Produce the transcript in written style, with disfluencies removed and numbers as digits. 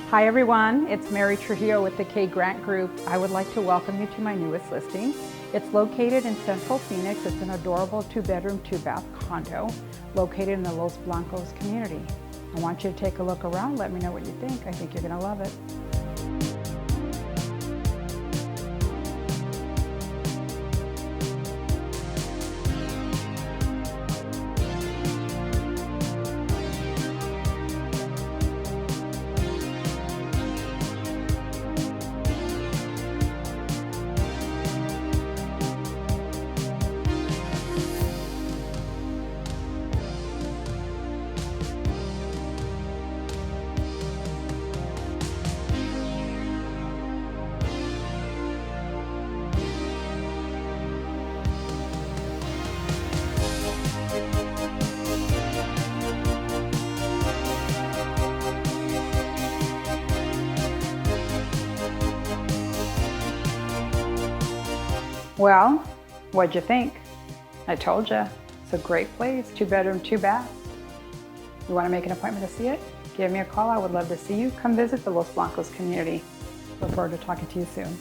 Hi everyone, it's Mary Trujillo with the K Grant Group. I would like to welcome you to my newest listing. It's located in Central Phoenix. It's an adorable 2-bedroom, 2-bath condo located in the Los Blancos community. I want you to take a look around. Let me know what you think. I think you're going to love it. Well, what'd you think? I told you, it's a great place, 2-bedroom, 2-bath. You want to make an appointment to see it? Give me a call. I would love to see you. Come visit the Los Blancos community. Look forward to talking to you soon.